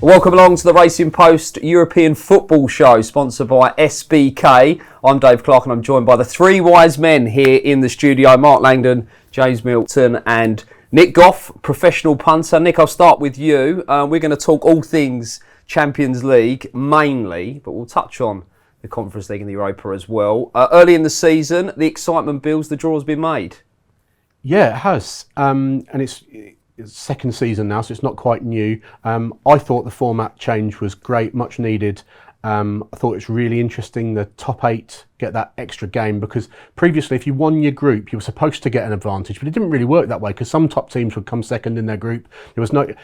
Welcome along to the Racing Post European Football Show, sponsored by SBK. I'm Dave Clark and I'm joined by the three wise men here in the studio, Mark Langdon, James Milton and Nick Goff, professional punter. Nick, I'll start with you. We're going to talk all things Champions League mainly, but we'll touch on the Conference League and the Europa as well. Early in the season, the excitement builds, the draw's been made. Yeah, it has. And it's second season now, so it's not quite new. I thought the format change was great, much needed. I thought it's really interesting the top 8 get that extra game, because previously if you won your group you were supposed to get an advantage, but it didn't really work that way because some top teams would come second in their group.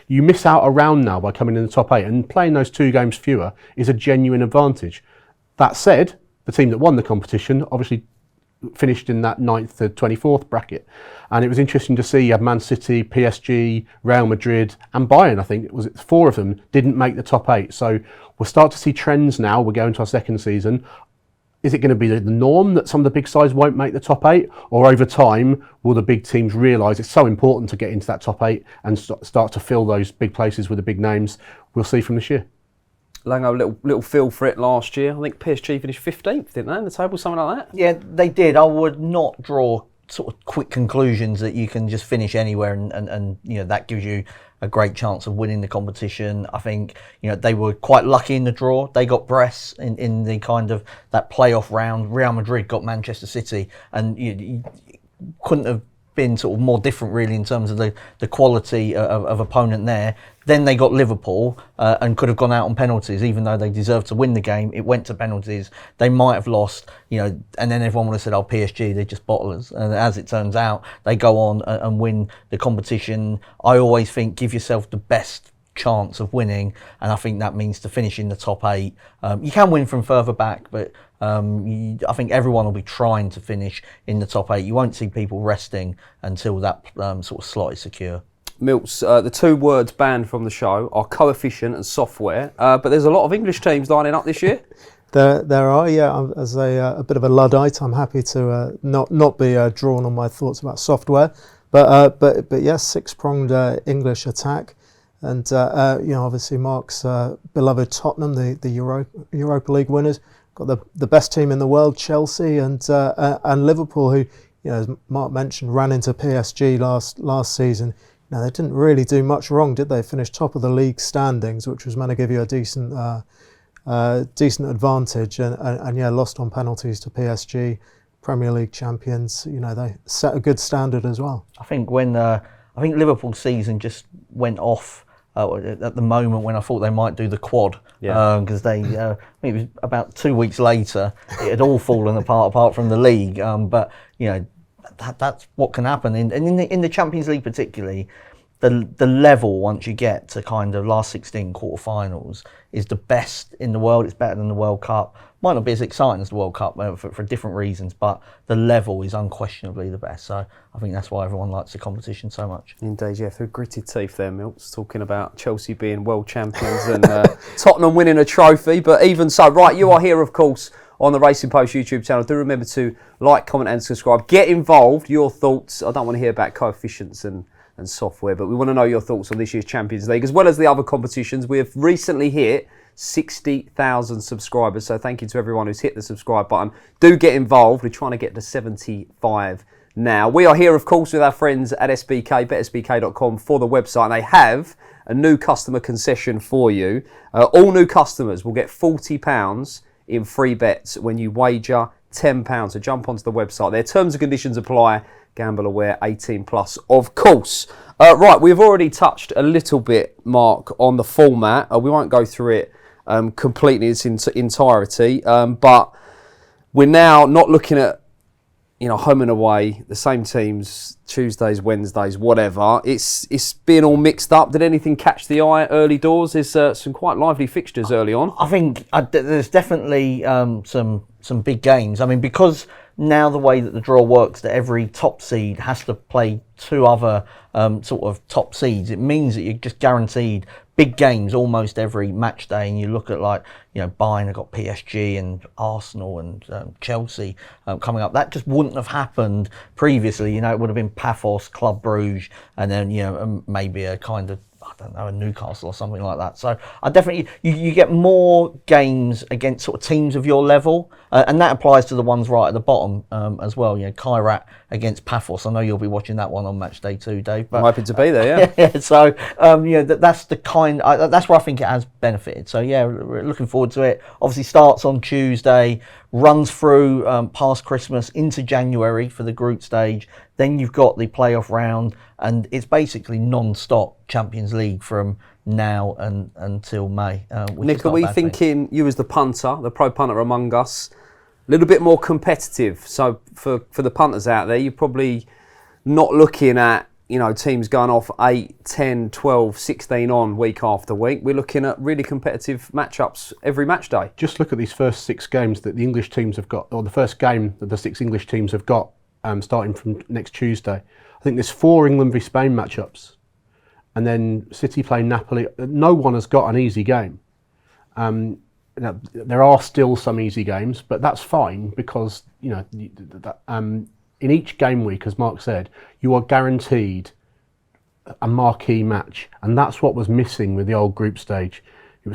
You miss out a round now by coming in the top 8, and playing those 2 games fewer is a genuine advantage. That said, the team that won the competition obviously finished in that 9th to 24th bracket, and it was interesting to see you have Man City, PSG, Real Madrid and Bayern. I think it was 4 of them didn't make the top 8, so we'll start to see trends now. We're going to our second season. Is it going to be the norm that some of the big sides won't make the top 8, or over time will the big teams realise it's so important to get into that top 8 and start to fill those big places with the big names? We'll see from this year. Lango, little feel for it last year. I think PSG finished 15th, didn't they, in the table, something like that? Yeah, they did. I would not draw sort of quick conclusions that you can just finish anywhere and you know, that gives you a great chance of winning the competition. I think, you know, they were quite lucky in the draw. They got Brest in the kind of that playoff round. Real Madrid got Manchester City, and you couldn't have been sort of more different really in terms of the quality of opponent there. Then they got Liverpool and could have gone out on penalties, even though they deserved to win the game. It went to penalties. They might have lost, you know, and then everyone would have said, oh, PSG, they're just bottlers. And as it turns out, they go on and win the competition. I always think give yourself the best chance of winning, and I think that means to finish in the top 8. You can win from further back, but I think everyone will be trying to finish in the top 8. You won't see people resting until that sort of slot is secure. Milts, the 2 words banned from the show are coefficient and software, but there's a lot of English teams lining up this year. There are, yeah. As a bit of a Luddite, I'm happy to not be drawn on my thoughts about software, but yes, 6-pronged English attack, and you know, obviously Mark's beloved Tottenham, the Europa League winners, got the best team in the world, Chelsea, and Liverpool, who, you know, as Mark mentioned, ran into PSG last season. Now, they didn't really do much wrong, did they? Finished top of the league standings, which was meant to give you a decent advantage, and yeah, lost on penalties to PSG, Premier League champions. You know, they set a good standard as well. I think when I think Liverpool's season just went off at the moment when I thought they might do the quad, because they I think it was about 2 weeks later it had all fallen apart from the league. But you know, that's what can happen, and in the Champions League particularly, the level once you get to kind of last 16 quarterfinals is the best in the world. It's better than the World Cup. Might not be as exciting as the World Cup for different reasons, but the level is unquestionably the best. So I think that's why everyone likes the competition so much. Indeed, yeah, through gritted teeth there, Milts, talking about Chelsea being world champions and Tottenham winning a trophy. But even so, right, you are here, of course, on the Racing Post YouTube channel. Do remember to like, comment and subscribe. Get involved, your thoughts. I don't want to hear about coefficients and software, but we want to know your thoughts on this year's Champions League, as well as the other competitions. We have recently hit 60,000 subscribers, so thank you to everyone who's hit the subscribe button. Do get involved. We're trying to get to 75 now. We are here, of course, with our friends at SBK, betsbk.com, for the website. They have a new customer concession for you. All new customers will get £40 in free bets when you wager £10. So jump onto the website. Their terms and conditions apply. Gamble aware, 18 plus, of course. Right, we've already touched a little bit, Mark, on the format. We won't go through it completely in its entirety, but we're now not looking at, you know, home and away, the same teams, Tuesdays, Wednesdays, whatever. It's been all mixed up. Did anything catch the eye early doors? There's some quite lively fixtures early on. I think there's definitely some big games. I mean, because now the way that the draw works, that every top seed has to play 2 other sort of top seeds, it means that you're just guaranteed big games almost every match day. And you look at, like, you know, Bayern have got PSG and Arsenal and Chelsea coming up. That just wouldn't have happened previously. You know, it would have been Paphos, Club Brugge, and then, you know, maybe a kind of I don't know, a Newcastle or something like that. So I definitely, you get more games against sort of teams of your level, and that applies to the ones right at the bottom as well. You know, Kairat against Paphos. I know you'll be watching that one on Matchday too, Dave. But I'm hoping to be there, yeah. yeah, so you know, that's the kind. That's where I think it has benefited. So yeah, we're looking forward to it. Obviously, starts on Tuesday, runs through past Christmas into January for the group stage. Then you've got the playoff round, and it's basically non-stop Champions League from now and until May. Nick, are we thinking, you as the punter, the pro punter among us, a little bit more competitive? So for the punters out there, you're probably not looking at, you know, teams going off 8, 10, 12, 16 on week after week. We're looking at really competitive matchups every match day. Just look at these first 6 games that the English teams have got, or the first game that the 6 English teams have got, starting from next Tuesday. I think there's 4 England v Spain matchups, and then City playing Napoli. No one has got an easy game. Now, there are still some easy games, but that's fine because, you know, in each game week, as Mark said, you are guaranteed a marquee match, and that's what was missing with the old group stage. It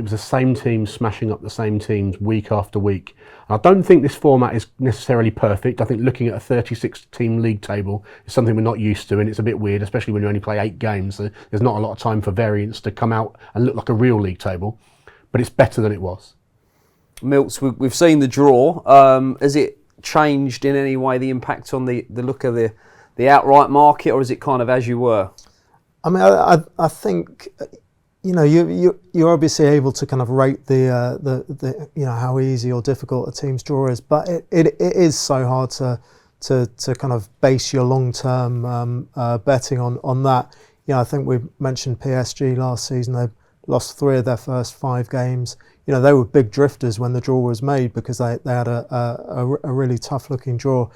was the same teams smashing up the same teams week after week. And I don't think this format is necessarily perfect. I think looking at a 36-team league table is something we're not used to, and it's a bit weird, especially when you only play 8 games. So there's not a lot of time for variance to come out and look like a real league table, but it's better than it was. Milts, we've seen the draw. Has it changed in any way the impact on the look of the outright market, or is it kind of as you were? I mean, I think, you know, you're obviously able to kind of rate the you know, how easy or difficult a team's draw is, but it is so hard to kind of base your long-term betting on that. You know, I think we mentioned PSG last season. They lost 3 of their first 5 games. You know, they were big drifters when the draw was made because they had a really tough-looking draw.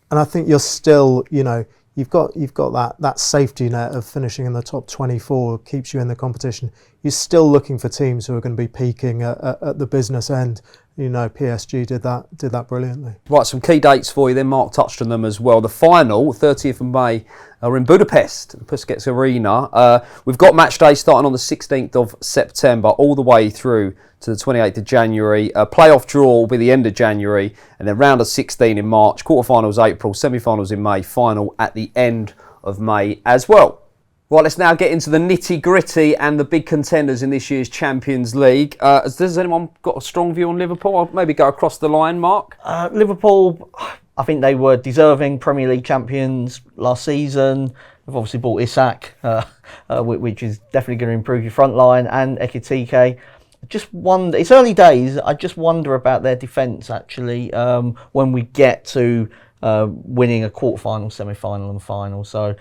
And I think you're still, you know, you've got that safety net of finishing in the top 24, keeps you in the competition. You're still looking for teams who are going to be peaking at the business end. You know, PSG did that brilliantly. Right, some key dates for you then. Mark touched on them as well. The final, 30th of May, are in Budapest, Puskas Arena. We've got match day starting on the 16th of September all the way through to the 28th of January. Playoff draw will be the end of January, and then round of 16 in March, quarterfinals April, semi-finals in May, final at the end of May as well. Right, let's now get into the nitty-gritty and the big contenders in this year's Champions League. Has anyone got a strong view on Liverpool? I'll maybe go across the line, Mark. Liverpool, I think they were deserving Premier League champions last season. They've obviously bought Isak, which is definitely going to improve your front line, and Ekitike. Just wonder, it's early days, I just wonder about their defence actually when we get to winning a quarter-final, semi-final and final. So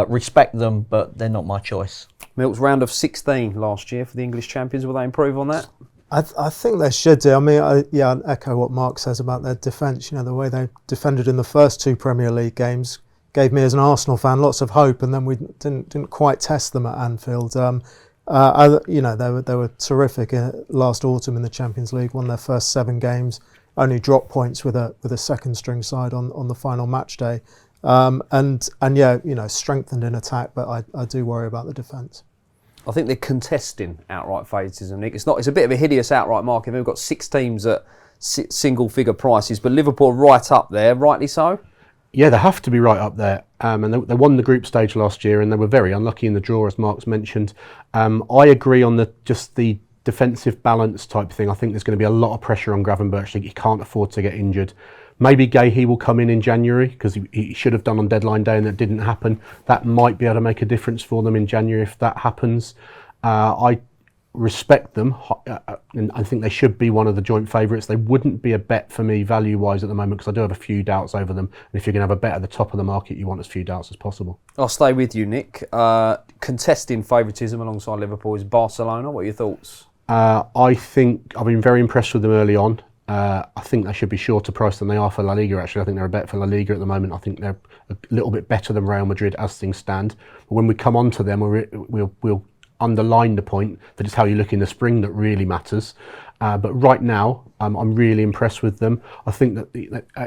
respect them, but they're not my choice. Milt's round of 16 last year for the English champions. Will they improve on that? I think they should do. I mean, I echo what Mark says about their defence. You know, the way they defended in the first 2 Premier League games gave me, as an Arsenal fan, lots of hope, and then we didn't quite test them at Anfield. You know, they were terrific last autumn in the Champions League. Won their first 7 games. Only dropped points with a second string side on the final match day. And yeah, you know, strengthened in attack, but I do worry about the defence. I think they're contesting outright favouritism, Nick. It's a bit of a hideous outright market. We've got 6 teams at single figure prices, but Liverpool right up there, rightly so. Yeah, they have to be right up there. And they won the group stage last year, and they were very unlucky in the draw, as Mark's mentioned. I agree on the defensive balance type thing. I think there's going to be a lot of pressure on Gravenberch. He can't afford to get injured. Maybe Gahey will come in January, because he should have done on deadline day and that didn't happen. That might be able to make a difference for them in January if that happens. I respect them, and I think they should be one of the joint favourites. They wouldn't be a bet for me value-wise at the moment, because I do have a few doubts over them. And if you're going to have a bet at the top of the market, you want as few doubts as possible. I'll stay with you, Nick. Contesting favouritism alongside Liverpool is Barcelona. What are your thoughts? I think I've been very impressed with them early on. I think they should be shorter priced than they are for La Liga, actually. I think they're a bet for La Liga at the moment. I think they're a little bit better than Real Madrid as things stand. But when we come on to them, we'll underline the point that it's how you look in the spring that really matters. But right now, I'm really impressed with them. I think that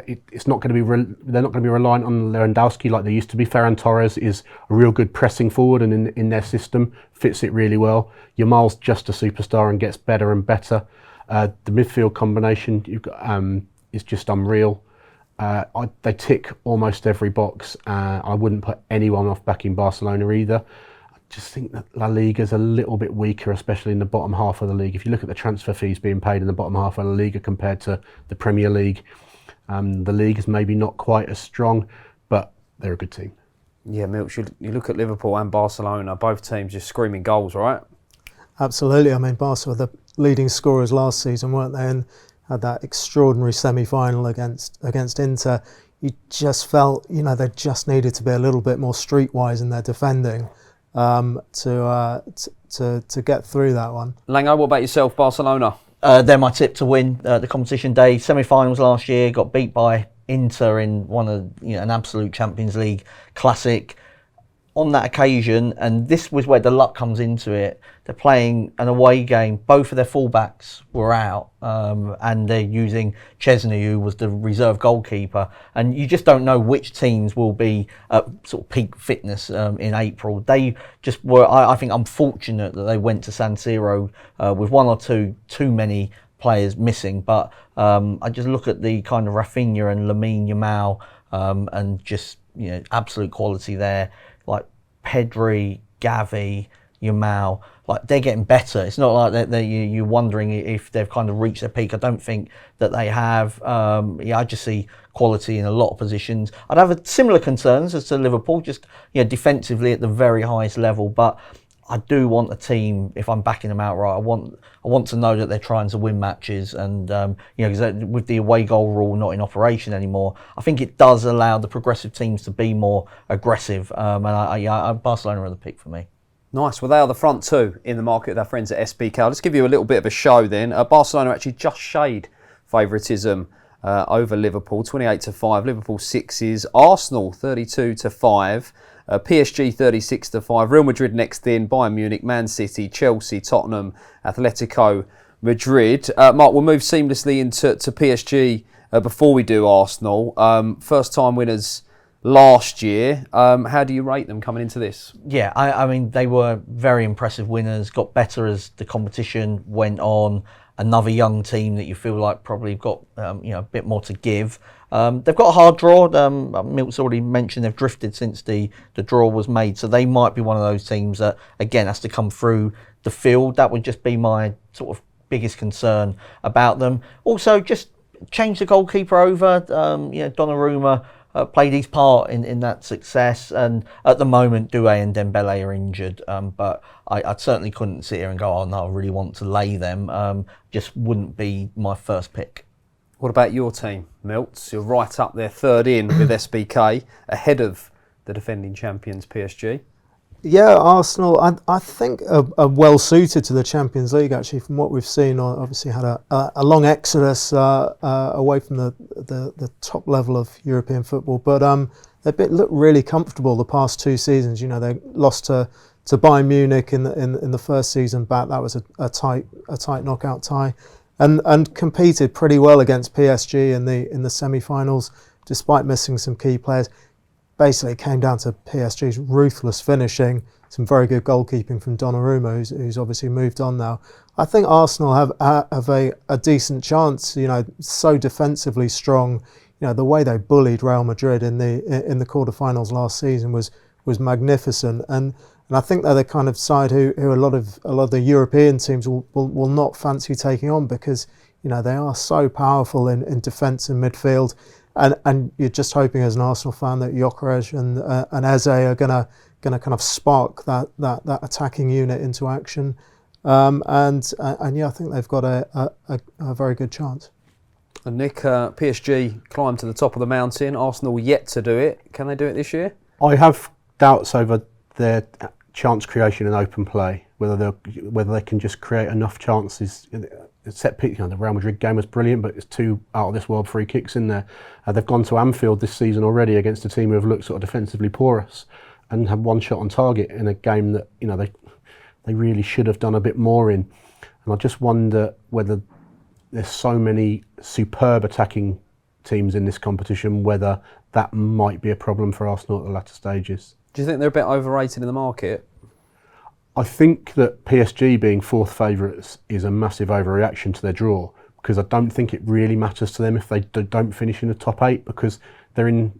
it's not going to be they're not going to be reliant on Lewandowski like they used to be. Ferran Torres is a real good pressing forward, and in their system fits it really well. Yamal's just a superstar and gets better and better. The midfield combination you've got is just unreal. They tick almost every box. I wouldn't put anyone off backing Barcelona either. Just think that La Liga's a little bit weaker, especially in the bottom half of the league. If you look at the transfer fees being paid in the bottom half of La Liga compared to the Premier League, the league is maybe not quite as strong, but they're a good team. Yeah, Milch, you look at Liverpool and Barcelona, both teams just screaming goals, right? Absolutely. I mean, Barca were the leading scorers last season, weren't they? And had that extraordinary semi-final against Inter. You just felt, they just needed to be a little bit more streetwise in their defending. To get through that one. Lango, what about yourself, Barcelona? They're my tip to win the competition day. Semi-finals last year, got beat by Inter in one of an absolute Champions League classic. On that occasion, and this was where the luck comes into it, they're playing an away game. Both of their fullbacks were out, and they're using Chesney, who was the reserve goalkeeper. And you just don't know which teams will be at sort of peak fitness in April. They just were, I think, unfortunate that they went to San Siro with one or two too many players missing. But I just look at the kind of Rafinha and Lamine Yamal, and just absolute quality there. Like Pedri, Gavi, Yamal, like they're getting better. It's not like you're wondering if they've kind of reached their peak. I don't think that they have. I just see quality in a lot of positions. I'd have similar concerns as to Liverpool, just defensively at the very highest level. But I do want a team, if I'm backing them outright, I want to know that they're trying to win matches, and because with the away goal rule not in operation anymore, I think it does allow the progressive teams to be more aggressive. And Barcelona are the pick for me. Nice. Well, they are the front two in the market with our friends at SBK. I'll just give you a little bit of a show then. Barcelona actually just shade favouritism over Liverpool, 28-5. Liverpool 6s. Arsenal 32-5. PSG 36-5, Real Madrid next in, Bayern Munich, Man City, Chelsea, Tottenham, Atletico Madrid. Mark, we'll move seamlessly into PSG before we do Arsenal. First time winners last year. How do you rate them coming into this? Yeah, I mean, they were very impressive winners, got better as the competition went on. Another young team that you feel like probably got a bit more to give. They've got a hard draw. Milt's already mentioned they've drifted since the draw was made, so they might be one of those teams that again has to come through the field. That would just be my sort of biggest concern about them. Also, just change the goalkeeper over. Donnarumma played his part in that success, and at the moment Doué and Dembele are injured, but I certainly couldn't sit here and go, oh no, I really want to lay them. Just wouldn't be my first pick. What about your team, Milts? You're right up there, third in with SBK, ahead of the defending champions PSG. Yeah, Arsenal, I think are well suited to the Champions League, actually, from what we've seen. Obviously had a long exodus away from the top level of European football, but they've looked really comfortable the past two seasons. They lost to Bayern Munich in the first season back. That was a tight knockout tie. And competed pretty well against PSG in the semi-finals, despite missing some key players. Basically, it came down to PSG's ruthless finishing, some very good goalkeeping from Donnarumma, who's obviously moved on now. I think Arsenal have a decent chance. So defensively strong. The way they bullied Real Madrid in the quarterfinals last season was magnificent. And I think they're the kind of side who a lot of the European teams will not fancy taking on, because they are so powerful in defence and midfield, and you're just hoping as an Arsenal fan that Gyökeres and Eze are gonna kind of spark that attacking unit into action, and I think they've got a very good chance. And Nick, PSG climbed to the top of the mountain. Arsenal yet to do it. Can they do it this year? I have doubts over their chance creation and open play, whether they can just create enough chances. Set pick, the Real Madrid game was brilliant, but it's two out of this world free kicks in there. They've gone to Anfield this season already against a team who have looked sort of defensively porous and had one shot on target in a game that they really should have done a bit more in. And I just wonder whether there's so many superb attacking teams in this competition, whether that might be a problem for Arsenal at the latter stages. Do you think they're a bit overrated in the market? I think that PSG being fourth favourites is a massive overreaction to their draw, because I don't think it really matters to them if they don't finish in the top 8, because they're in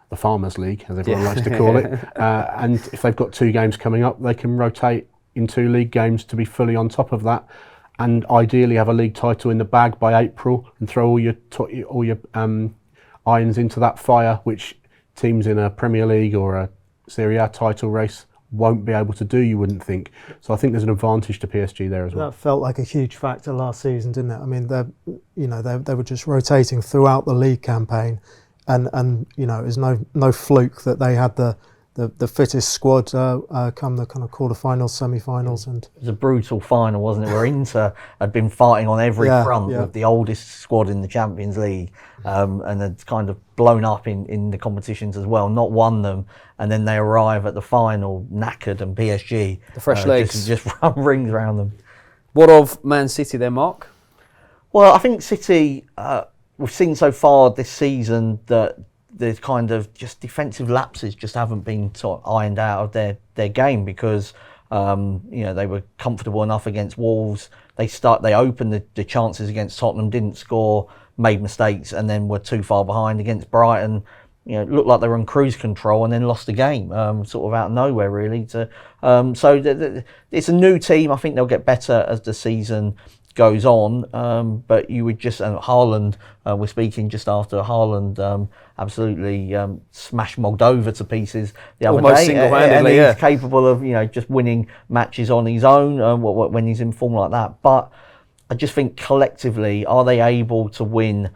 the Farmers League, as everyone likes to call it. And if they've got 2 games coming up, they can rotate in 2 league games to be fully on top of that, and ideally have a league title in the bag by April and throw all your irons into that fire, which teams in a Premier League or a Serie A title race won't be able to do, you wouldn't think. So I think there's an advantage to PSG there as well. That felt like a huge factor last season, didn't it? I mean, they were just rotating throughout the league campaign, and it was no fluke that they had the fittest squad come the kind of quarterfinals, semi-finals, and it was a brutal final, wasn't it? Where Inter had been fighting on every front with the oldest squad in the Champions League, and had kind of blown up in the competitions as well, not won them, and then they arrive at the final knackered, and PSG, the fresh legs, just run rings around them. What of Man City then, Mark? Well, I think City, we've seen so far this season that the kind of just defensive lapses just haven't been sort of ironed out of their game, because they were comfortable enough against Wolves. They opened the chances against Tottenham, didn't score, made mistakes, and then were too far behind against Brighton. Looked like they were on cruise control and then lost the game, sort of out of nowhere, really. So it's a new team. I think they'll get better as the season goes on, but you would just, and Haaland, we're speaking just after Haaland absolutely smashed Moldova to pieces the other Almost day, single-handedly, and he's capable of just winning matches on his own when he's in form like that. But I just think collectively, are they able to win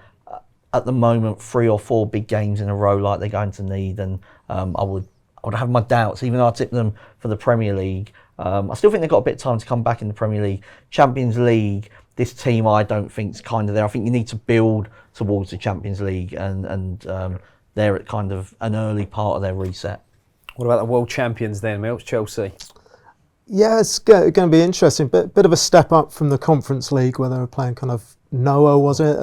at the moment 3 or 4 big games in a row like they're going to need? And I would have my doubts, even though I tipped them for the Premier League. I still think they've got a bit of time to come back in the Premier League. Champions League, this team I don't think is kind of there. I think you need to build towards the Champions League, and they're at kind of an early part of their reset. What about the world champions then, Milton, Chelsea? yeah, it's going to be interesting. Bit of a step up from the Conference League where they were playing kind of Noah, was it?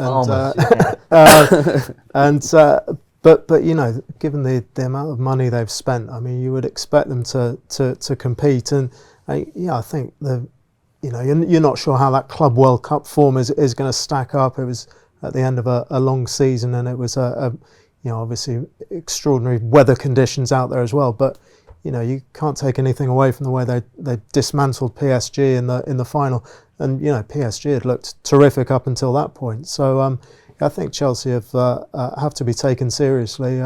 But you know, given the amount of money they've spent, I mean, you would expect them to compete. And I think you're not sure how that Club World Cup form is going to stack up. It was at the end of a long season, and it was obviously extraordinary weather conditions out there as well. But you can't take anything away from the way they dismantled PSG in the final. And PSG had looked terrific up until that point. So I think Chelsea have to be taken seriously.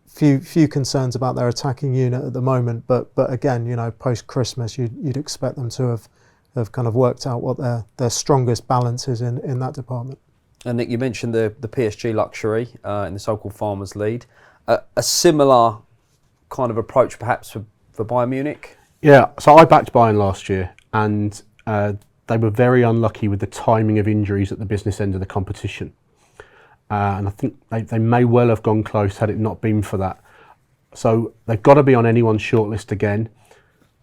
Few concerns about their attacking unit at the moment, but again, post Christmas, you'd expect them to have kind of worked out what their strongest balance is in that department. And Nick, you mentioned the PSG luxury in the so-called Farmers League. A similar kind of approach perhaps for Bayern Munich? Yeah, so I backed Bayern last year, and they were very unlucky with the timing of injuries at the business end of the competition. And I think they may well have gone close had it not been for that. So they've got to be on anyone's shortlist again.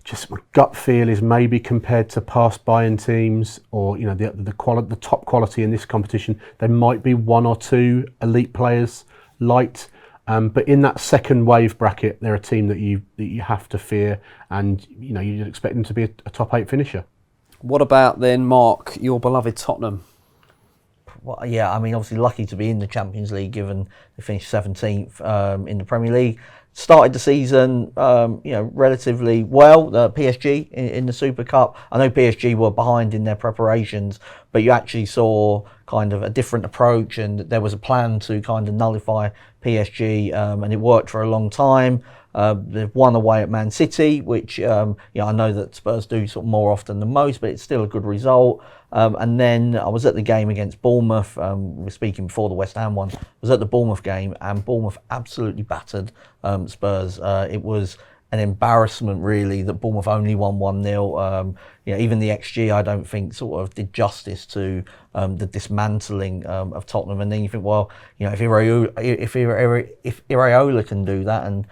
Just my gut feel is maybe compared to past Bayern teams, or the top quality in this competition, there might be one or two elite players light. But in that second wave bracket, they're a team that you have to fear, and you'd expect them to be a top 8 finisher. What about then, Mark, your beloved Tottenham? Well, yeah, I mean, obviously lucky to be in the Champions League, given they finished 17th in the Premier League. Started the season, relatively well. PSG in the Super Cup. I know PSG were behind in their preparations, but you actually saw kind of a different approach, and there was a plan to kind of nullify PSG, and it worked for a long time. They've won away at Man City, which I know that Spurs do sort of more often than most, but it's still a good result. And then I was at the game against Bournemouth. We were speaking before the West Ham one. I was at the Bournemouth game, and Bournemouth absolutely battered Spurs. It was an embarrassment, really, that Bournemouth only won 1-0. Even the XG, I don't think, sort of did justice to the dismantling of Tottenham. And then you think, well, if Iraola can do that and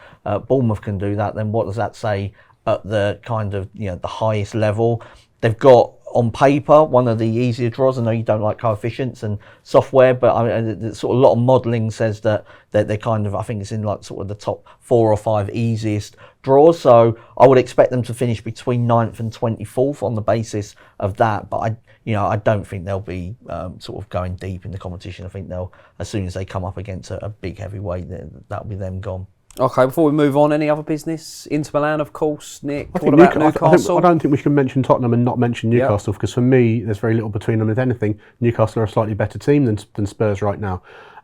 Bournemouth can do that, then what does that say at the kind of the highest level? They've got on paper one of the easier draws. I know you don't like coefficients and software, but I mean, sort of a lot of modelling says that they're kind of, I think it's in like sort of the top 4 or 5 easiest draws. So I would expect them to finish between 9th and 24th on the basis of that. But I don't think they'll be sort of going deep in the competition. I think as soon as they come up against a big heavyweight, that'll be them gone. Okay, before we move on, any other business? Inter Milan, of course. Nick, what about Newcastle? I don't think we can mention Tottenham and not mention Newcastle, because for me, there's very little between them. If anything, Newcastle are a slightly better team than Spurs right now.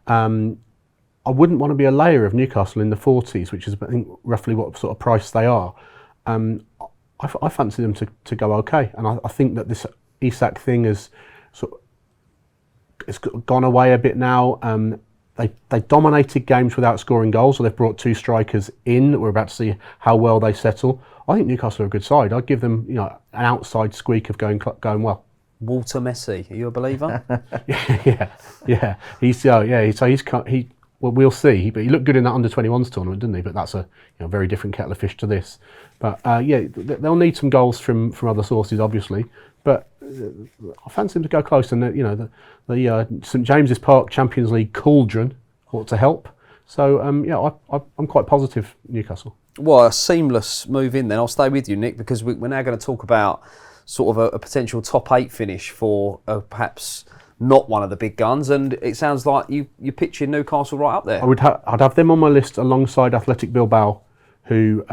I wouldn't want to be a layer of Newcastle in the 40s, which is, I think, roughly what sort of price they are. I fancy them to go okay, and I think that this Isak thing has sort of it's gone away a bit now. They dominated games without scoring goals, so they've brought 2 strikers in. We're about to see how well they settle. I think Newcastle are a good side. I'd give them, an outside squeak of going well. Walter Messi, are you a believer? yeah. Well, we'll see. But he looked good in that under-21s tournament, didn't he? But that's a very different kettle of fish to this. But they'll need some goals from other sources, obviously. But I fancy them to go close, and the St James's Park Champions League cauldron ought to help. So I'm quite positive Newcastle. Well, a seamless move in then. I'll stay with you, Nick, because we're now going to talk about sort of a potential top 8 finish for perhaps not one of the big guns, and it sounds like you're pitching Newcastle right up there. I'd have them on my list alongside Athletic Bilbao, who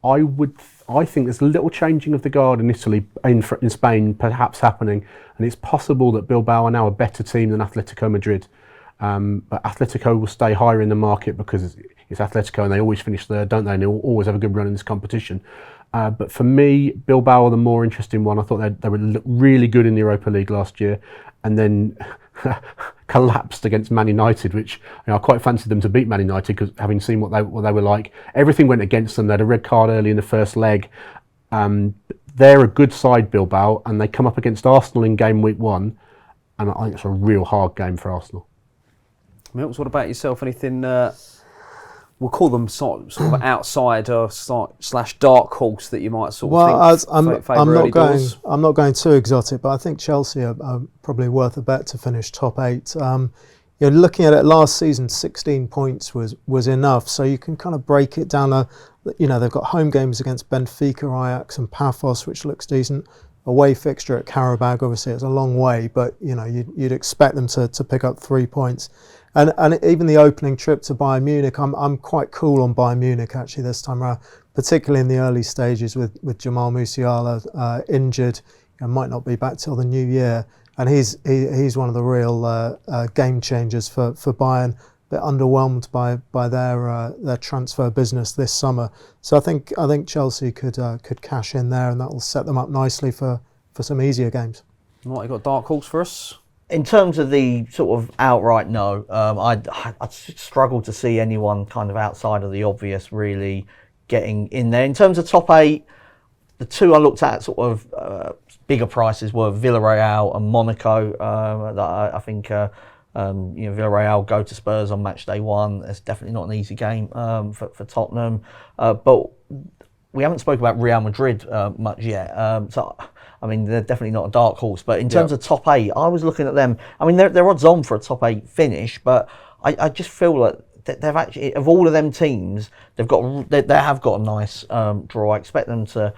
I think there's a little changing of the guard in Italy, in Spain, perhaps happening, and it's possible that Bilbao are now a better team than Atletico Madrid. But Atletico will stay higher in the market because it's Atletico, and they always finish third, don't they? And they always have a good run in this competition. But for me, Bilbao are the more interesting one. I thought they were really good in the Europa League last year, and then collapsed against Man United, which I quite fancied them to beat Man United, because having seen what they were like, everything went against them. They had a red card early in the first leg. They're a good side, Bilbao, and they come up against Arsenal in game week 1, and I think it's a real hard game for Arsenal. Milton, what about yourself? Anything? We'll call them sort of outsider / dark horse that you might sort of think. I'm not going too exotic, but I think Chelsea are probably worth a bet to finish top 8. Looking at it last season, 16 points was enough, so you can kind of break it down. They've got home games against Benfica, Ajax, and Paphos, which looks decent. Away fixture at Karabag, obviously it's a long way, but you'd expect them to pick up 3 points. And even the opening trip to Bayern Munich, I'm quite cool on Bayern Munich actually this time around, particularly in the early stages with Jamal Musiala injured, and might not be back till the new year. And he's one of the real game changers for Bayern. A bit underwhelmed by their transfer business this summer. So I think Chelsea could cash in there, and that will set them up nicely for some easier games. Right, you got dark horse for us? In terms of the sort of outright no, I'd struggle to see anyone kind of outside of the obvious really getting in there. In terms of top 8, the 2 I looked at sort of bigger prices were Villarreal and Monaco. I think Villarreal go to Spurs on match day 1. It's definitely not an easy game for Tottenham. But we haven't spoken about Real Madrid much yet. I mean, they're definitely not a dark horse. But in terms of top 8, I was looking at them. I mean, they're odds on for a top 8 finish, but I just feel like they've actually, of all of them teams, they have got a nice draw. I expect them to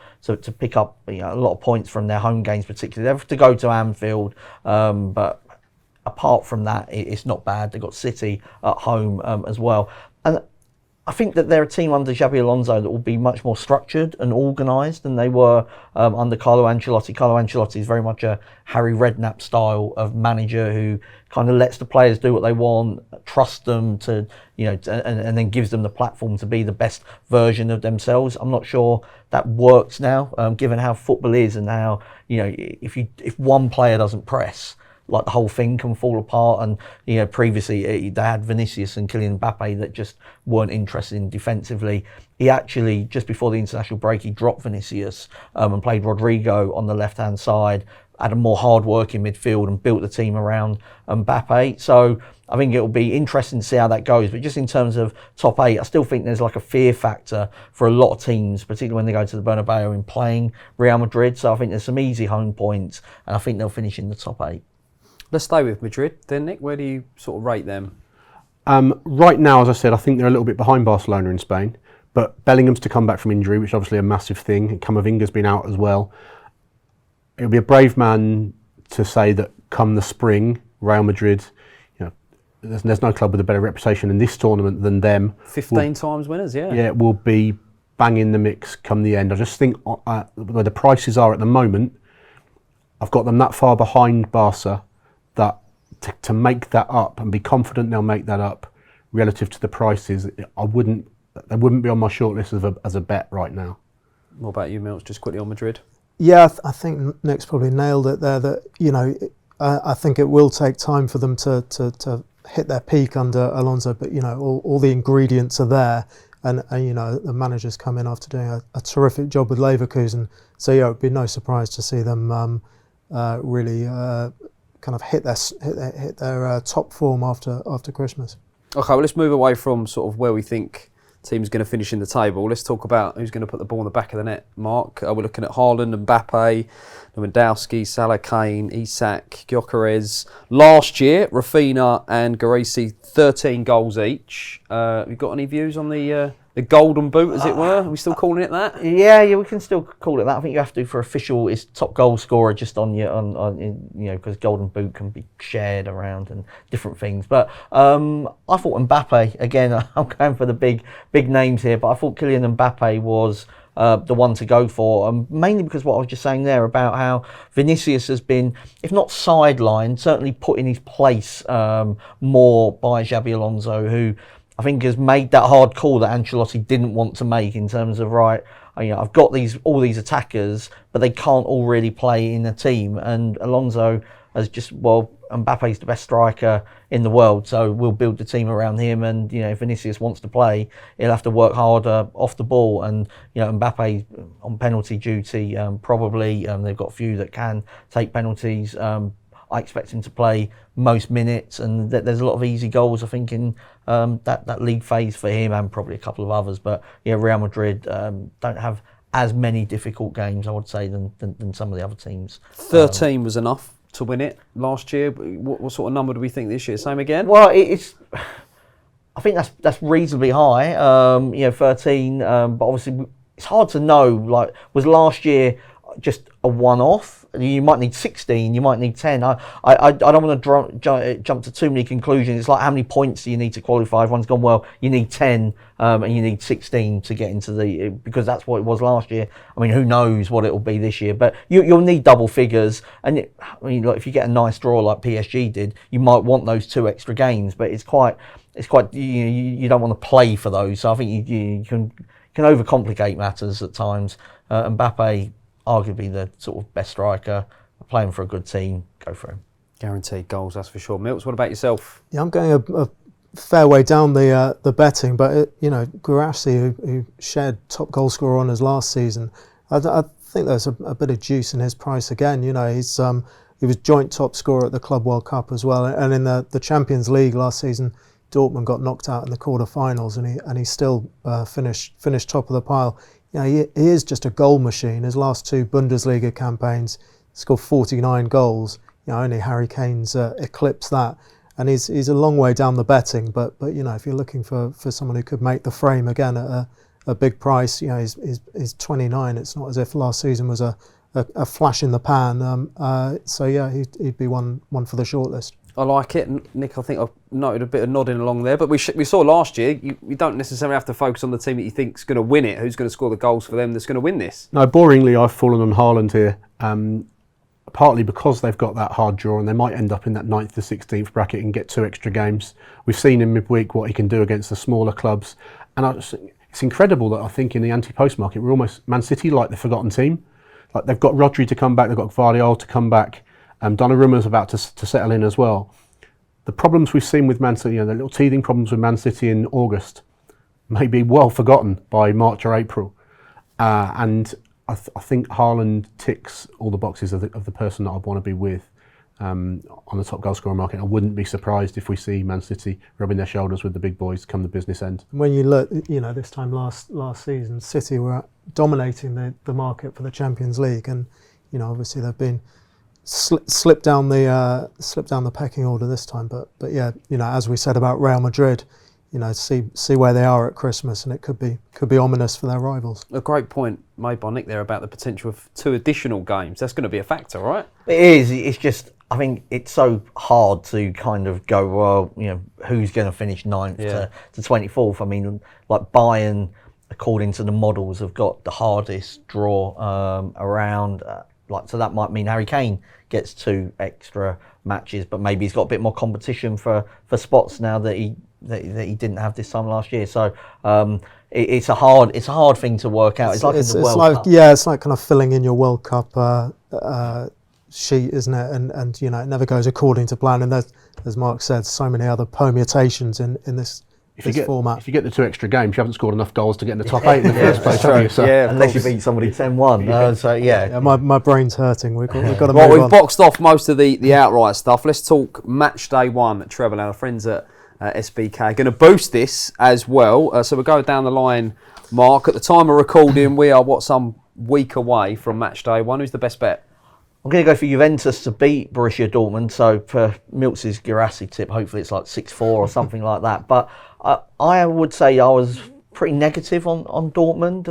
pick up a lot of points from their home games, particularly. They have to go to Anfield, but apart from that, it's not bad. They've got City at home as well. And I think that they're a team under Xabi Alonso that will be much more structured and organised than they were under Carlo Ancelotti. Carlo Ancelotti is very much a Harry Redknapp style of manager who kind of lets the players do what they want, trusts them to, and then gives them the platform to be the best version of themselves. I'm not sure that works now, given how football is and how, if one player doesn't press, like the whole thing can fall apart. And previously they had Vinicius and Kylian Mbappe that just weren't interested in defensively. He actually, just before the international break, he dropped Vinicius and played Rodrigo on the left hand side had a more hard-working midfield and built the team around Mbappe. So I think it'll be interesting to see how that goes. But just in terms of top 8, I still think there's like a fear factor for a lot of teams, particularly when they go to the Bernabeu in playing Real Madrid. So I think there's some easy home points, and I think they'll finish in the top 8. Let's stay with Madrid then, Nick. Where do you sort of rate them? Right now, as I said, I think they're a little bit behind Barcelona in Spain. But Bellingham's to come back from injury, which is obviously a massive thing. And Camavinga's been out as well. It'll be a brave man to say that come the spring, Real Madrid, there's no club with a better reputation in this tournament than them. 15 times winners, yeah. Yeah, will be bang in the mix come the end. I just think where the prices are at the moment, I've got them that far behind Barca that to make that up and be confident they'll make that up relative to the prices, they wouldn't be on my shortlist as a bet right now. What about you, Milton? Just quickly on Madrid. Yeah, I think Nick's probably nailed it there. That I think it will take time for them to hit their peak under Alonso, but all the ingredients are there, and the manager's come in after doing a terrific job with Leverkusen. So yeah, it would be no surprise to see them really kind of hit their top form after Christmas. Okay, well, let's move away from sort of where we think team's going to finish in the table. Let's talk about who's going to put the ball in the back of the net, Mark. We're looking at Haaland, Mbappe, Lewandowski, Salah, Kane, Isak, Gyökeres. Last year, Rafinha and Garisi, 13 goals each. Have you got any views on the golden boot, as it were? Are we still calling it that? Yeah, we can still call it that. I think you have to for official. It's top goal scorer just on because golden boot can be shared around and different things. But I thought Mbappe again. I'm going for the big names here, but I thought Kylian Mbappe was the one to go for, mainly because what I was just saying there about how Vinicius has been, if not sidelined, certainly put in his place more by Xabi Alonso, who I think has made that hard call that Ancelotti didn't want to make in terms of, right, I've got all these attackers, but they can't all really play in a team. And Alonso has just, Mbappe's the best striker in the world, so we'll build the team around him. And, if Vinicius wants to play, he'll have to work harder off the ball. And, Mbappe on penalty duty, probably. They've got a few that can take penalties. I expect him to play most minutes, and there's a lot of easy goals, I think, in that league phase for him, and probably a couple of others. But yeah, Real Madrid don't have as many difficult games, I would say, than some of the other teams. 13 was enough to win it last year. What sort of number do we think this year? Same again? Well, I think that's reasonably high. 13, but obviously it's hard to know. Like, was last year just a one-off? You might need 16, you might need 10. I don't want to jump to too many conclusions. It's like, how many points do you need to qualify? Everyone's gone, well, you need 10 and you need 16 to get into because that's what it was last year. I mean, who knows what it'll be this year, but you'll need double figures. And if you get a nice draw like PSG did, you might want those 2 extra games, but it's quite you don't want to play for those. So I think you can overcomplicate matters at times. Mbappe, arguably the sort of best striker, playing for a good team, go for him. Guaranteed goals, that's for sure. Milts, what about yourself? Yeah, I'm going a fair way down the betting, but Guirassy, who shared top goal scorer honours last season, I think there's a bit of juice in his price again. He was joint top scorer at the Club World Cup as well, and in the Champions League last season, Dortmund got knocked out in the quarter-finals, and he still finished top of the pile. He is just a goal machine. His last 2 Bundesliga campaigns, scored 49 goals. Only Harry Kane's eclipsed that, and he's a long way down the betting. But if you're looking for someone who could make the frame again at a big price, he's 29. It's not as if last season was a flash in the pan. So yeah, he'd be one for the shortlist. I like it. Nick, I think I've noted a bit of nodding along there, but we saw last year, you don't necessarily have to focus on the team that you think's going to win it, who's going to score the goals for them that's going to win this. No, boringly, I've fallen on Haaland here, partly because they've got that hard draw and they might end up in that 9th to 16th bracket and get 2 extra games. We've seen in midweek what he can do against the smaller clubs, and it's incredible that I think in the ante-post market, we're almost Man City like the forgotten team. Like, they've got Rodri to come back, they've got Gvardiol to come back. Donnarumma's about to settle in as well. The problems we've seen with Man City, the little teething problems with Man City in August, may be well forgotten by March or April. And I think Haaland ticks all the boxes of the person that I'd want to be with on the top goal scorer market. I wouldn't be surprised if we see Man City rubbing their shoulders with the big boys come the business end. When you look, this time last season, City were dominating the market for the Champions League, and obviously they've been slipped down the pecking order this time. But yeah, as we said about Real Madrid, see where they are at Christmas, and it could be ominous for their rivals. A great point made by Nick there about the potential of 2 additional games. That's going to be a factor, right? It is. It's just, I think it's so hard to kind of go, well, who's going to finish 9th to 24th. I mean, like Bayern, according to the models, have got the hardest draw around. So that might mean Harry Kane gets 2 extra matches, but maybe he's got a bit more competition for spots now that he didn't have this time last year. So it's a hard thing to work out. It's like in the World Cup. Yeah, it's like kind of filling in your World Cup sheet, isn't it? And it never goes according to plan. And there's, as Mark said, so many other permutations in this format. If you get the 2 extra games, you haven't scored enough goals to get in the top 8 in the first place, have you? So, unless you beat somebody 10-1. My brain's hurting. We've got to move Well, on. we've boxed off most of the outright stuff. Let's talk Matchday 1 at Treble. Our friends at SBK are going to boost this as well. So we'll go down the line, Mark. At the time of recording, we are some week away from Matchday 1. Who's the best bet? I'm going to go for Juventus to beat Borussia Dortmund. So for Miltz's Girassi tip, hopefully it's like 6-4 or something like that. But I would say I was pretty negative on Dortmund.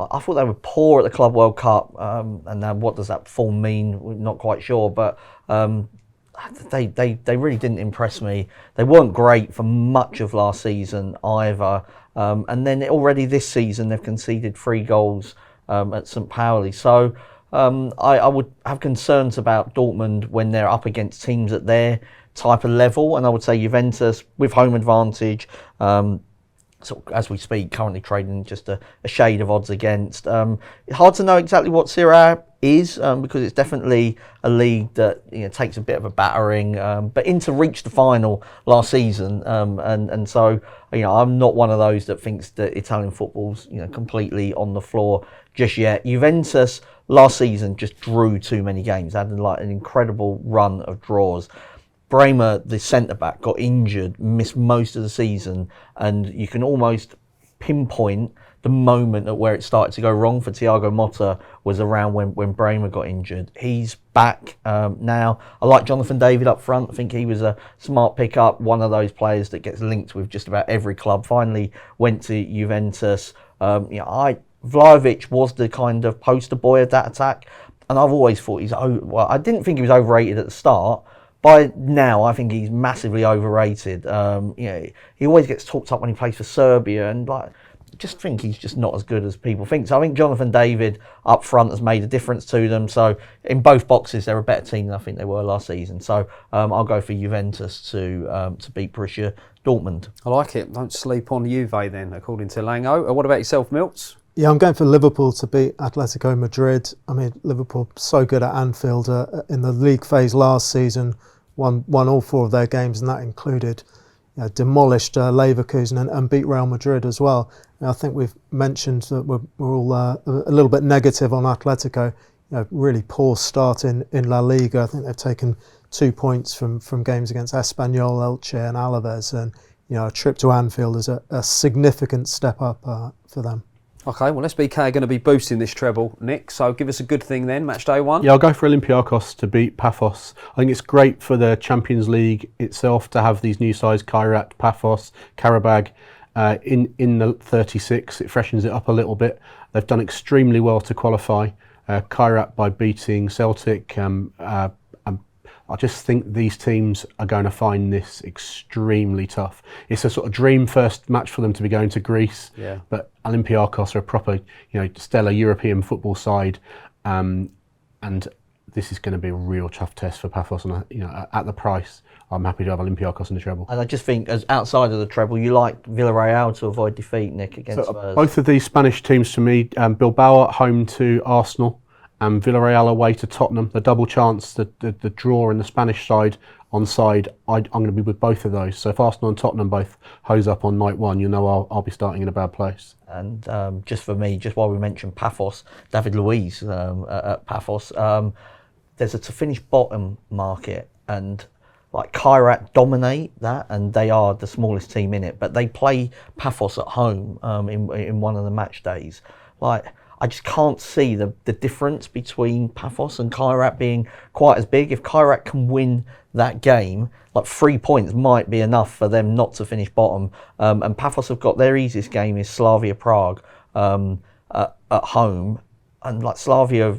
I thought they were poor at the Club World Cup. And now what does that form mean? We're not quite sure. But they really didn't impress me. They weren't great for much of last season either. And then already this season they've conceded 3 goals at St. Pauli. So I would have concerns about Dortmund when they're up against teams at their type of level, and I would say Juventus with home advantage, so as we speak, currently trading just a shade of odds against. It's hard to know exactly what Serie A is because it's definitely a league that takes a bit of a battering, but Inter reached the final last season, and so I'm not one of those that thinks that Italian football's completely on the floor just yet. Juventus last season just drew too many games, had an incredible run of draws. Bremer, the centre-back, got injured, missed most of the season, and you can almost pinpoint the moment at where it started to go wrong for Thiago Motta was around when Bremer got injured. He's back now. I like Jonathan David up front. I think he was a smart pickup, one of those players that gets linked with just about every club. Finally went to Juventus. Vlahovic was the kind of poster boy of that attack, and I've always thought I didn't think he was overrated at the start. By now, I think he's massively overrated. He always gets talked up when he plays for Serbia, and just think he's just not as good as people think. So I think Jonathan David up front has made a difference to them. So in both boxes, they're a better team than I think they were last season. So I'll go for Juventus to beat Borussia Dortmund. I like it. Don't sleep on Juve then, according to Lango. What about yourself, Miltz? Yeah, I'm going for Liverpool to beat Atletico Madrid. I mean, Liverpool so good at Anfield in the league phase last season, won all 4 of their games, and that included demolished Leverkusen and beat Real Madrid as well. And I think we've mentioned that we're all a little bit negative on Atletico. Really poor start in La Liga. I think they've taken 2 points from games against Espanyol, Elche and Alaves, and a trip to Anfield is a significant step up for them. Okay, well, SBK are going to be boosting this treble, Nick, so give us a good thing then, match day 1. Yeah, I'll go for Olympiacos to beat Paphos. I think it's great for the Champions League itself to have these new sides, Kairat, Paphos, Karabag, in the 36. It freshens it up a little bit. They've done extremely well to qualify. Kairat by beating Celtic. I just think these teams are going to find this extremely tough. It's a sort of dream first match for them to be going to Greece. Yeah. But Olympiacos are a proper, stellar European football side, and this is going to be a real tough test for Paphos. And at the price, I'm happy to have Olympiacos in the treble. And I just think, as outside of the treble, you like Villarreal to avoid defeat, Nick, against Spurs. Both of these Spanish teams, for me, Bilbao at home to Arsenal. and Villarreal away to Tottenham. The double chance, the draw in the Spanish side onside, I'm going to be with both of those. So if Arsenal and Tottenham both hose up on night one, you know I'll be starting in a bad place. And just for me, just while we mentioned Paphos, David Luiz at Paphos, there's a to finish bottom market, and like Kairat dominate that, and they are the smallest team in it, but they play Paphos at home in one of the match days. Like, I just can't see the difference between Paphos and Kairat being quite as big. If Kairat can win that game, like 3 points might be enough for them not to finish bottom. And Paphos have got their easiest game is Slavia Prague at home, and like Slavia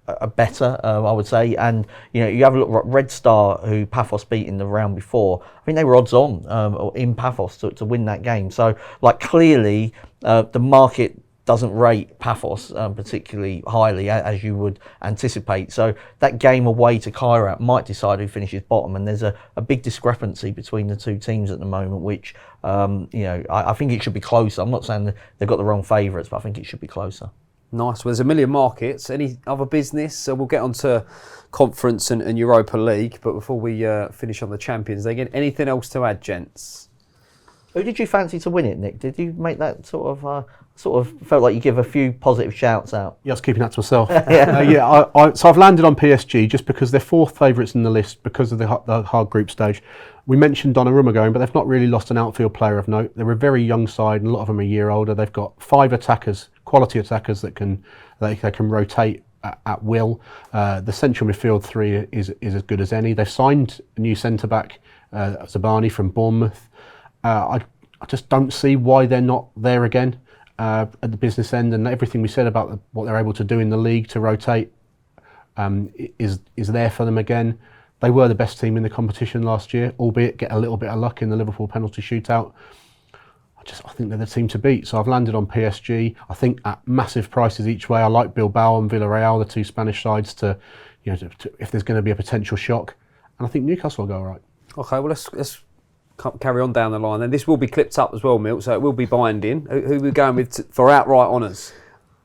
are better, I would say. And you have a look at Red Star, who Paphos beat in the round before. I think they were odds on in Paphos to win that game. So like clearly the market doesn't rate Paphos particularly highly, as you would anticipate. So that game away to Kairat might decide who finishes bottom, and there's a big discrepancy between the two teams at the moment, which I think it should be closer. I'm not saying that they've got the wrong favourites, but I think it should be closer. Nice. Well, there's a million markets. Any other business? So we'll get on to Conference and Europa League, but before we finish on the Champions League, anything else to add, gents? Who did you fancy to win it, Nick? Did you make that sort of felt like you give a few positive shouts out? Yeah, I was keeping that to myself. So I've landed on PSG just because they're fourth favourites in the list because of the hard group stage. We mentioned Donnarumma going, but they've not really lost an outfield player of note. They're a very young side, and a lot of them are a year older. They've got 5 attackers, quality attackers that can rotate at will. The central midfield 3 is as good as any. They've signed a new centre back, Zabani from Bournemouth. I just don't see why they're not there again at the business end, and everything we said about what they're able to do in the league to rotate is there for them again. They were the best team in the competition last year, albeit get a little bit of luck in the Liverpool penalty shootout. I think they're the team to beat. So I've landed on PSG. I think at massive prices each way. I like Bilbao and Villarreal, the two Spanish sides, to if there's going to be a potential shock. And I think Newcastle will go all right. Okay, well let's carry on down the line. Then this will be clipped up as well, Milt, so it will be binding. Who are we going with for outright honours?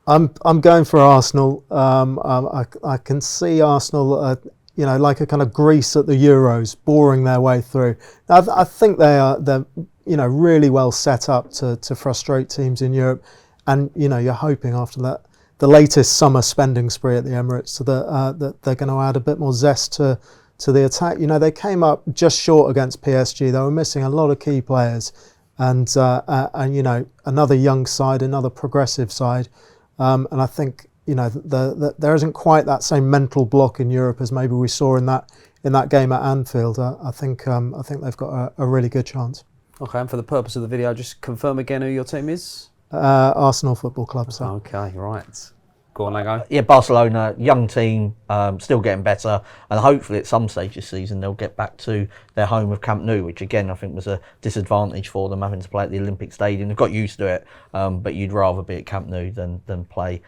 I'm going for Arsenal. I can see Arsenal, like a kind of Greece at the Euros, boring their way through. I think they're really well set up to frustrate teams in Europe, and you're hoping after that the latest summer spending spree at the Emirates that they're going to add a bit more zest to the attack. They came up just short against PSG. They were missing a lot of key players, and another young side, another progressive side, and I think there isn't quite that same mental block in Europe as maybe we saw in that game at Anfield. I think they've got a really good chance. Okay, and for the purpose of the video, just confirm again who your team is. Arsenal Football Club. So. Okay, right. Go on, Lego. Yeah, Barcelona, young team, still getting better, and hopefully at some stage this season they'll get back to their home of Camp Nou, which again I think was a disadvantage for them having to play at the Olympic Stadium. They've got used to it, but you'd rather be at Camp Nou than play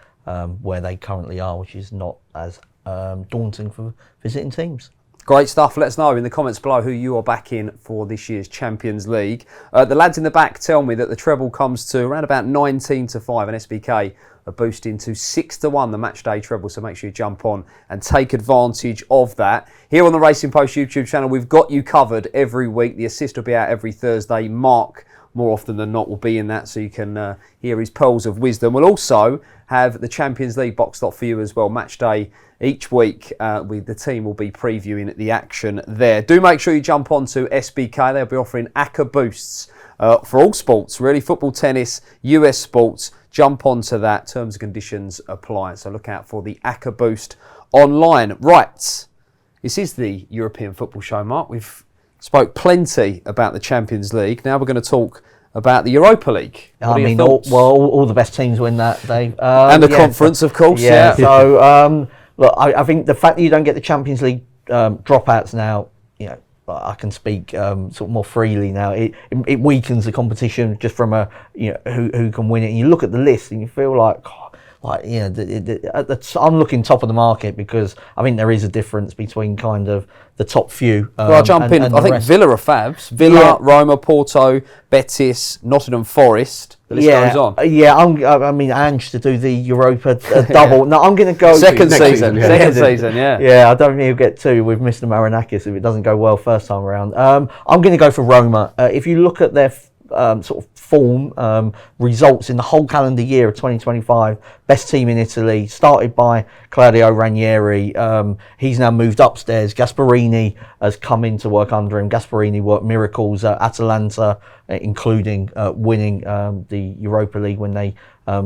where they currently are, which is not as daunting for visiting teams. Great stuff. Let us know in the comments below who you are backing for this year's Champions League. The lads in the back tell me that the treble comes to around about 19-5, and SBK are boosting to 6-1 the Matchday treble. So make sure you jump on and take advantage of that. Here on the Racing Post YouTube channel, we've got you covered every week. The assist will be out every Thursday. Mark, more often than not, will be in that, so you can hear his pearls of wisdom. We'll also have the Champions League boxed off for you as well. Match day each week. The team will be previewing the action there. Do make sure you jump on to SBK. They'll be offering ACCA boosts for all sports, really. Football, tennis, US sports. Jump onto that. Terms and conditions apply. So look out for the ACCA boost online. Right. This is the European Football Show, Mark. We've spoke plenty about the Champions League. Now we're going to talk about the Europa League. All the best teams win that, Dave. And the conference, of course. Yeah. So, look, I think the fact that you don't get the Champions League dropouts now, I can speak sort of more freely now. It weakens the competition just from who can win it. And you look at the list and you feel like, like, you know, I'm looking top of the market because I think there is a difference between kind of the top few. Well, I'll jump in. I think Villa are fabs. Villa, Roma, Porto, Betis, Nottingham Forest. The list goes on. I mean, Ange to do the Europa double. No, I'm going to go second season. Yeah, I don't think he'll get two with Mr. Marinakis if it doesn't go well first time around. I'm going to go for Roma. If you look at their sort of form, results in the whole calendar year of 2025, best team in Italy, started by Claudio Ranieri. He's now moved upstairs. Gasperini has come in to work under him. Gasperini worked miracles at Atalanta, including winning the Europa League when they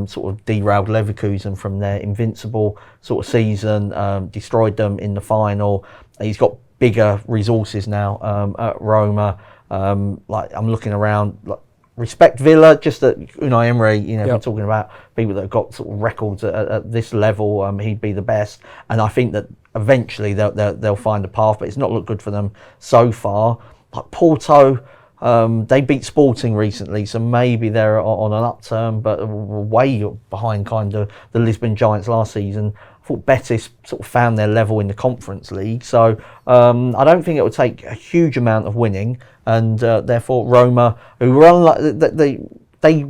sort of derailed Leverkusen from their invincible sort of season, destroyed them in the final. He's got bigger resources now at Roma. Like, I'm looking around, like, respect Villa, just that Unai Emery, you know, if you're talking about people that have got sort of records at this level, he'd be the best. And I think that eventually they'll find a path, but it's not looked good for them so far. Like Porto, they beat Sporting recently, so maybe they're on an upturn, but way behind kind of the Lisbon Giants last season. I thought Betis sort of found their level in the Conference League, so I don't think it would take a huge amount of winning, and therefore Roma, who were they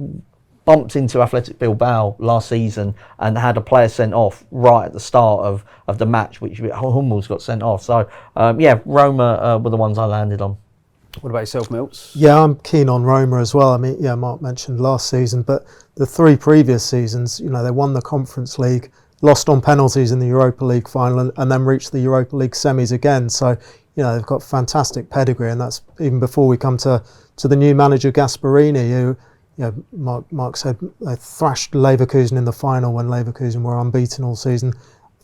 bumped into Athletic Bilbao last season and had a player sent off right at the start of the match, which Hummels got sent off. So Roma were the ones I landed on. What about yourself, Milts? Yeah, I'm keen on Roma as well. I mean, yeah, Mark mentioned last season, but the 3 previous seasons, you know, they won the Conference League, lost on penalties in the Europa League final, and then reached the Europa League semis again. So, you know, they've got fantastic pedigree, and that's even before we come to the new manager Gasperini, who, you know, Mark said they thrashed Leverkusen in the final when Leverkusen were unbeaten all season.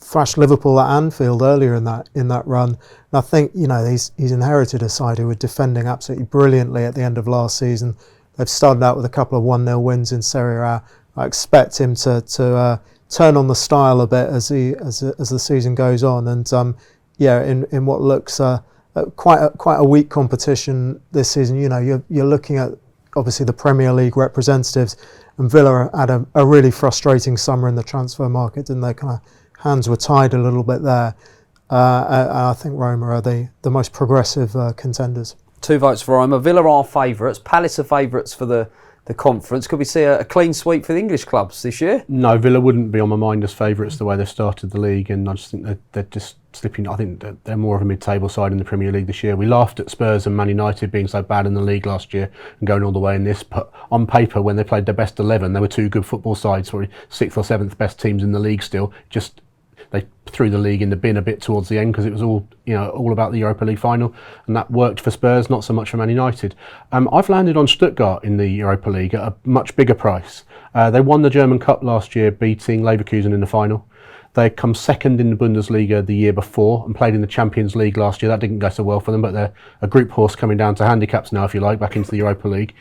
Thrashed Liverpool at Anfield earlier in that run. And I think, you know, he's inherited a side who were defending absolutely brilliantly at the end of last season. They've started out with a couple of 1-0 wins in Serie A. I expect him to turn on the style a bit as the season goes on. And in what looks quite a weak competition this season, you know, you're looking at obviously the Premier League representatives, and Villa had a really frustrating summer in the transfer market, didn't they? Kind of hands were tied a little bit there. I think Roma are the most progressive contenders. 2 votes for Roma. Villa are favourites. Palace are favourites for the conference. Could we see a clean sweep for the English clubs this year? No, Villa wouldn't be on my mind as favourites the way they've started the league, and I just think they're just slipping. I think they're more of a mid-table side in the Premier League this year. We laughed at Spurs and Man United being so bad in the league last year and going all the way in this, but on paper, when they played their best 11, they were 2 good football sides, probably 6th or 7th best teams in the league still. Just they threw the league in the bin a bit towards the end because it was all about the Europa League final, and that worked for Spurs, not so much for Man United. I've landed on Stuttgart in the Europa League at a much bigger price. They won the German Cup last year, beating Leverkusen in the final. They come second in the Bundesliga the year before and played in the Champions League last year. That didn't go so well for them, but they're a group horse coming down to handicaps now, if you like, back into the Europa League.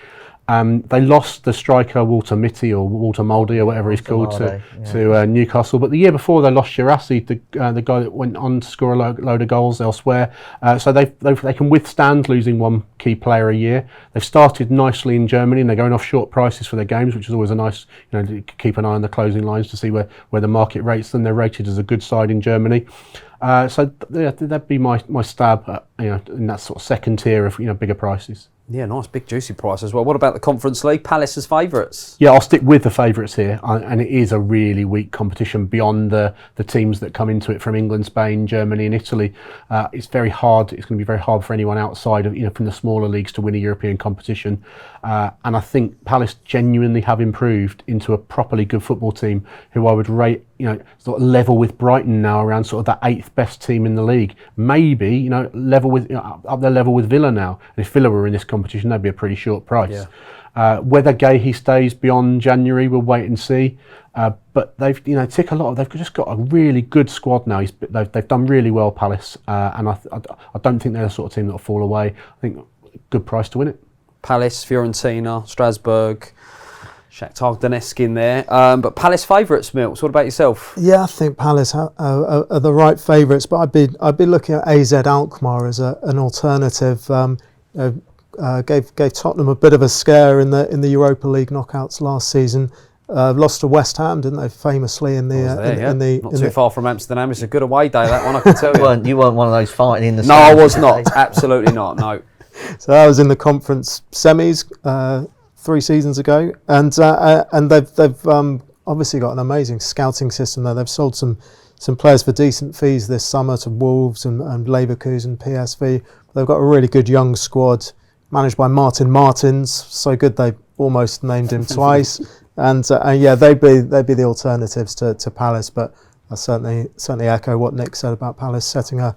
They lost the striker Walter Mitty or Walter Moldy or whatever he's called to Newcastle, but the year before they lost Shirasi, the guy that went on to score a load of goals elsewhere. So they can withstand losing one key player a year. They've started nicely in Germany and they're going off short prices for their games, which is always a nice, to keep an eye on the closing lines to see where the market rates them. They're rated as a good side in Germany. So that'd be my stab at, in that sort of second tier of bigger prices. Yeah, nice big juicy price as well. What about the Conference League? Palace as favourites? Yeah, I'll stick with the favourites here, and it is a really weak competition beyond the teams that come into it from England, Spain, Germany and Italy. It's very hard. It's going to be very hard for anyone outside of from the smaller leagues to win a European competition. And I think Palace genuinely have improved into a properly good football team, who I would rate sort of level with Brighton now, around sort of the 8th best team in the league. Maybe level with up their level with Villa now. And if Villa were in this competition, they'd be a pretty short price. Yeah. Whether Gahey stays beyond January, we'll wait and see. But they've tick a lot. They've just got a really good squad now. They've done really well, Palace, and I don't think they're the sort of team that'll fall away. I think good price to win it. Palace, Fiorentina, Strasbourg, Shakhtar Donetsk in there. But Palace favourites, Milts. What about yourself? Yeah, I think Palace are the right favourites, but I'd be looking at AZ Alkmaar as an alternative. Gave Tottenham a bit of a scare in the Europa League knockouts last season. lost to West Ham, didn't they? Famously in the not too far from Amsterdam. It's a good away day, that one, I can tell you. You weren't one of those fighting in the. No, I was not. Absolutely not. No. So that was in the conference semis 3 seasons ago, and they've obviously got an amazing scouting system there. They've sold some players for decent fees this summer to Wolves and Leverkusen, PSV. They've got a really good young squad managed by Martin Martins. So good they almost named him twice. And they'd be the alternatives to Palace. But I certainly echo what Nick said about Palace setting a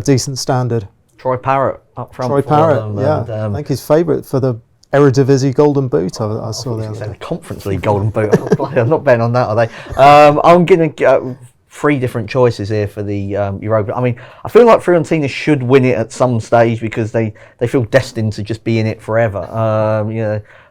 decent standard. Troy Parrott up front. Troy Parrott, I think he's favourite for the Eredivisie Golden Boot. I saw the Conference League Golden Boot. I'm not betting on that, are they? I'm going to 3 different choices here for the Europa. I mean, I feel like Fiorentina should win it at some stage because they feel destined to just be in it forever.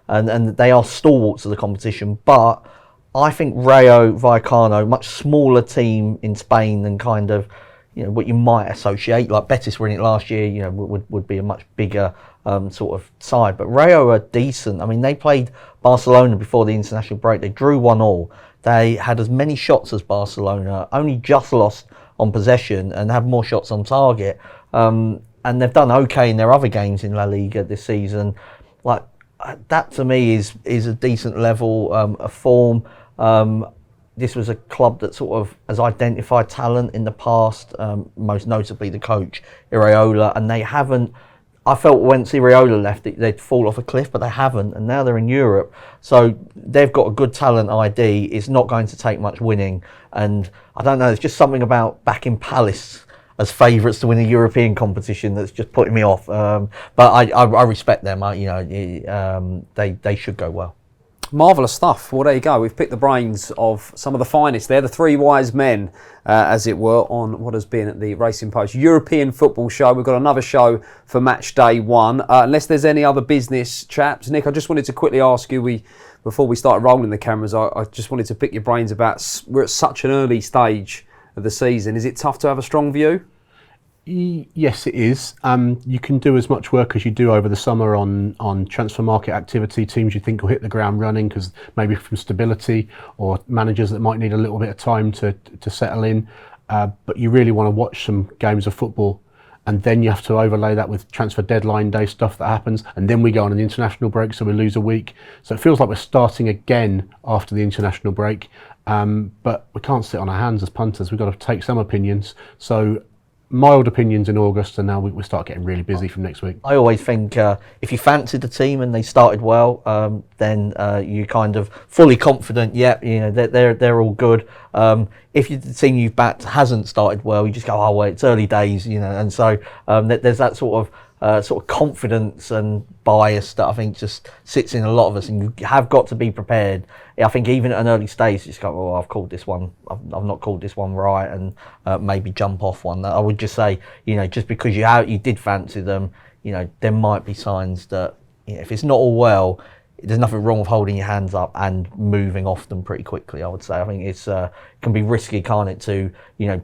And they are stalwarts of the competition. But I think Rayo Vallecano, much smaller team in Spain than kind of what you might associate. Like Betis were in it last year. Would be a much bigger sort of side. But Rayo are decent. I mean, they played Barcelona before the international break. They drew 1-1. They had as many shots as Barcelona, only just lost on possession and had more shots on target. And they've done okay in their other games in La Liga this season. Like that to me is a decent level of form. This was a club that sort of has identified talent in the past, most notably the coach, Iraola, and they haven't. I felt once Iraola left, they'd fall off a cliff, but they haven't, and now they're in Europe. So they've got a good talent ID. It's not going to take much winning, and I don't know, there's just something about backing Palace as favourites to win a European competition that's just putting me off. But I respect them. They should go well. Marvellous stuff. Well, there you go. We've picked the brains of some of the finest there, the 3 wise men, as it were, on what has been the Racing Post European Football Show. We've got another show for Match Day 1. Unless there's any other business, chaps. Nick, I just wanted to quickly ask you, before we start rolling the cameras, I just wanted to pick your brains about, we're at such an early stage of the season. Is it tough to have a strong view? Yes, it is. You can do as much work as you do over the summer on transfer market activity, teams you think will hit the ground running because maybe from stability, or managers that might need a little bit of time to settle in. But you really want to watch some games of football, and then you have to overlay that with transfer deadline day stuff that happens, and then we go on an international break, so we lose a week. So it feels like we're starting again after the international break. But we can't sit on our hands as punters. We've got to take some opinions. So mild opinions in August, and now we start getting really busy from next week. I always think if you fancied the team and they started well, then you kind of fully confident. They're all good. If the team you've backed hasn't started well, you just go, oh well, it's early days, And so there's that sort of confidence and bias that I think just sits in a lot of us, and you have got to be prepared. I think even at an early stage, you just go, well, I've called this one, I've not called this one right, and maybe jump off one. I would just say, just because you did fancy them, there might be signs that if it's not all well, there's nothing wrong with holding your hands up and moving off them pretty quickly. I would say. I think it can be risky, can't it, to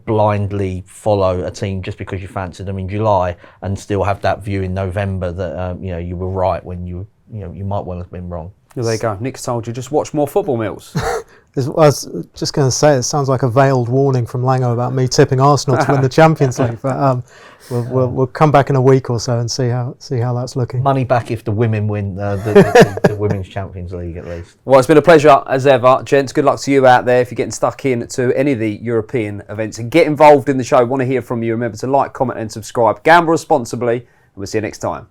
blindly follow a team just because you fancied them in July and still have that view in November that you were right when you might well have been wrong. There you go. Nick's told you, just watch more football, Mills. I was just going to say, it sounds like a veiled warning from Lango about me tipping Arsenal to win the Champions League. But we'll come back in a week or so and see how that's looking. Money back if the women win the Women's Champions League at least. Well, it's been a pleasure as ever, gents. Good luck to you out there if you're getting stuck in to any of the European events. And get involved in the show. Want to hear from you. Remember to like, comment and subscribe. Gamble responsibly, and we'll see you next time.